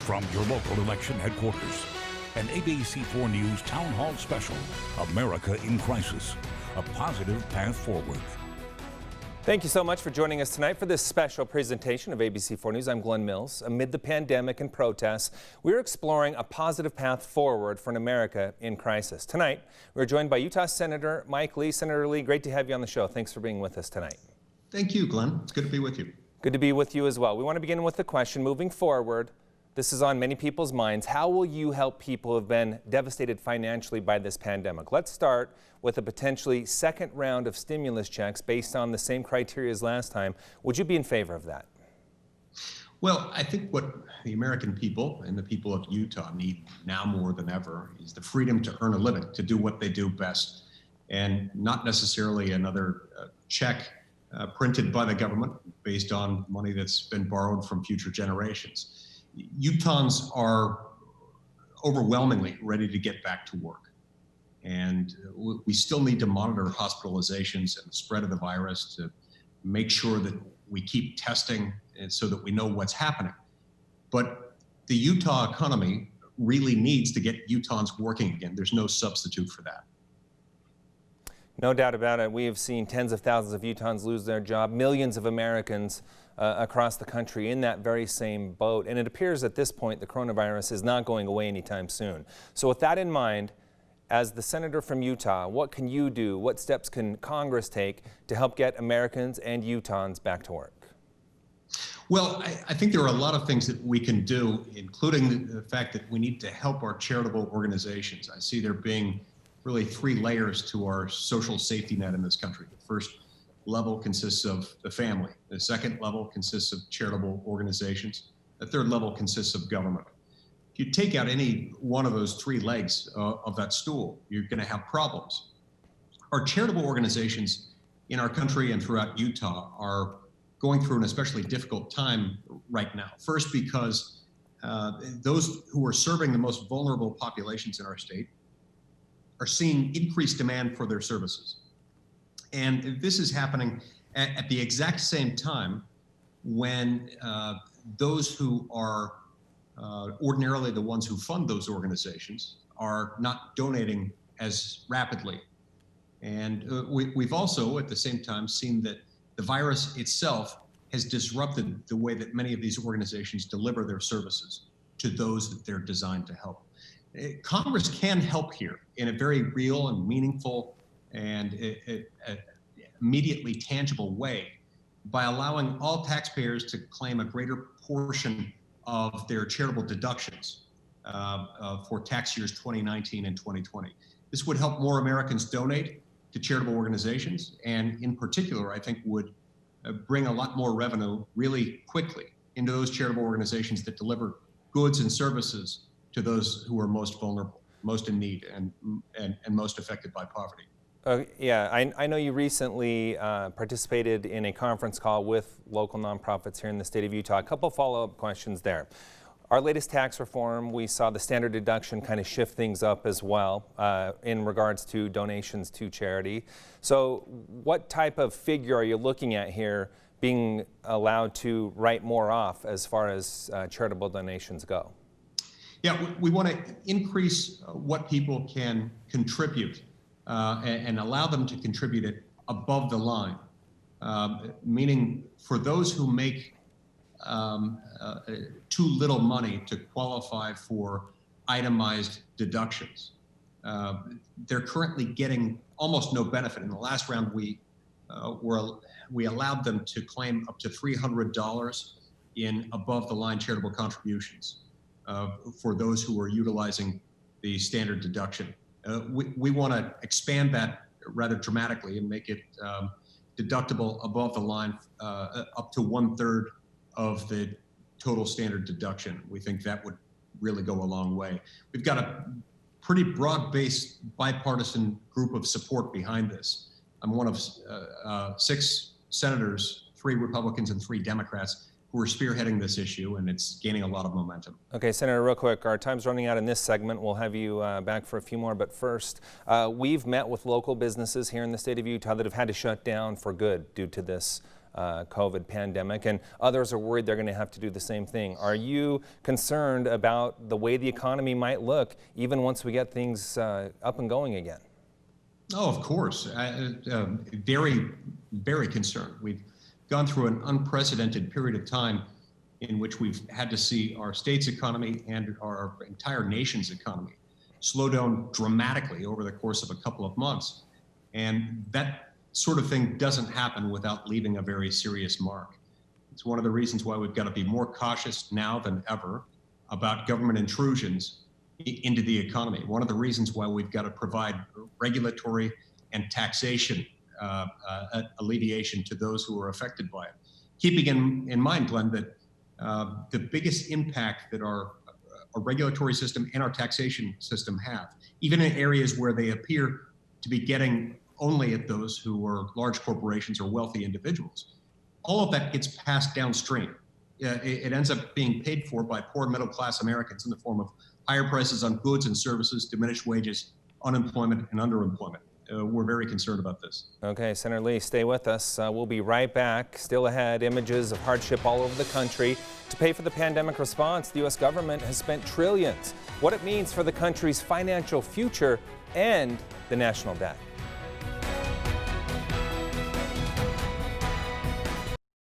From your local election headquarters, an ABC4 News Town Hall Special, America in Crisis, a positive path forward. Thank you so much for joining us tonight for this special presentation of ABC4 News. I'm Glenn Mills. Amid the pandemic and protests, we're exploring a positive path forward for an America in crisis. Tonight, we're joined by Utah Senator Mike Lee. Senator Lee, great to have you on the show. Thanks for being with us tonight. Thank you, Glenn. It's good to be with you. Good to be with you as well. We want to begin with the question, moving forward, this is on many people's minds. How will you help people who have been devastated financially by this pandemic? Let's start with a potentially second round of stimulus checks based on the same criteria as last time. Would you be in favor of that? Well, I think what the American people and the people of Utah need now more than ever is the freedom to earn a living, to do what they do best, and not necessarily another check printed by the government based on money that's been borrowed from future generations. Utahns are overwhelmingly ready to get back to work. And we still need to monitor hospitalizations and the spread of the virus to make sure that we keep testing and so that we know what's happening. But the Utah economy really needs to get Utahns working again. There's no substitute for that. No doubt about it. We have seen tens of thousands of Utahns lose their job, millions of Americans across the country in that very same boat. And it appears at this point the coronavirus is not going away anytime soon. So with that in mind, as the senator from Utah, what can you do? What steps can Congress take to help get Americans and Utahns back to work? Well, I think there are a lot of things that we can do, including the fact that we need to help our charitable organizations. I see there being really three layers to our social safety net in this country. The first level consists of the family. The second level consists of charitable organizations. The third level consists of government. If you take out any one of those three legs of that stool, you're going to have problems. Our charitable organizations in our country and throughout Utah are going through an especially difficult time right now. First, because those who are serving the most vulnerable populations in our state are seeing increased demand for their services. And this is happening at the exact same time when those who are ordinarily the ones who fund those organizations are not donating as rapidly. And we've also at the same time seen that the virus itself has disrupted the way that many of these organizations deliver their services to those that they're designed to help. Congress can help here in a very real and meaningful and immediately tangible way by allowing all taxpayers to claim a greater portion of their charitable deductions for tax years 2019 and 2020. This would help more Americans donate to charitable organizations, and in particular, I think would bring a lot more revenue really quickly into those charitable organizations that deliver goods and services to those who are most vulnerable, most in need, and most affected by poverty. Yeah, I know you recently participated in a conference call with local nonprofits here in the state of Utah. A couple follow-up questions there. Our latest tax reform, we saw the standard deduction kind of shift things up as well in regards to donations to charity. So what type of figure are you looking at here being allowed to write more off as far as charitable donations go? Yeah, we want to increase what people can contribute and allow them to contribute it above the line, meaning for those who make too little money to qualify for itemized deductions. They're currently getting almost no benefit. In the last round, we allowed them to claim up to $300 in above-the-line charitable contributions for those who are utilizing the standard deduction. We want to expand that rather dramatically and make it deductible above the line up to 1/3 of the total standard deduction. We think that would really go a long way. We've got a pretty broad-based bipartisan group of support behind this. I'm one of 6 senators, 3 Republicans and 3 Democrats, who are spearheading this issue, and it's gaining a lot of momentum. Okay, Senator, real quick, our time's running out in this segment. We'll have you back for a few more, but first, we've met with local businesses here in the state of Utah that have had to shut down for good due to this COVID pandemic, and others are worried they're going to have to do the same thing. Are you concerned about the way the economy might look even once we get things up and going again? Oh, of course. Very, very concerned. We've gone through an unprecedented period of time in which we've had to see our state's economy and our entire nation's economy slow down dramatically over the course of a couple of months. And that sort of thing doesn't happen without leaving a very serious mark. It's one of the reasons why we've got to be more cautious now than ever about government intrusions into the economy. One of the reasons why we've got to provide regulatory and taxation alleviation to those who are affected by it. Keeping in mind, Glenn, that the biggest impact that our regulatory system and our taxation system have, even in areas where they appear to be getting only at those who are large corporations or wealthy individuals, all of that gets passed downstream. It ends up being paid for by poor middle class Americans in the form of higher prices on goods and services, diminished wages, unemployment, and underemployment. We're very concerned about this. Okay, Senator Lee, stay with us. We'll be right back. Still ahead, images of hardship all over the country. To pay for the pandemic response, the U.S. government has spent trillions. What it means for the country's financial future and the national debt.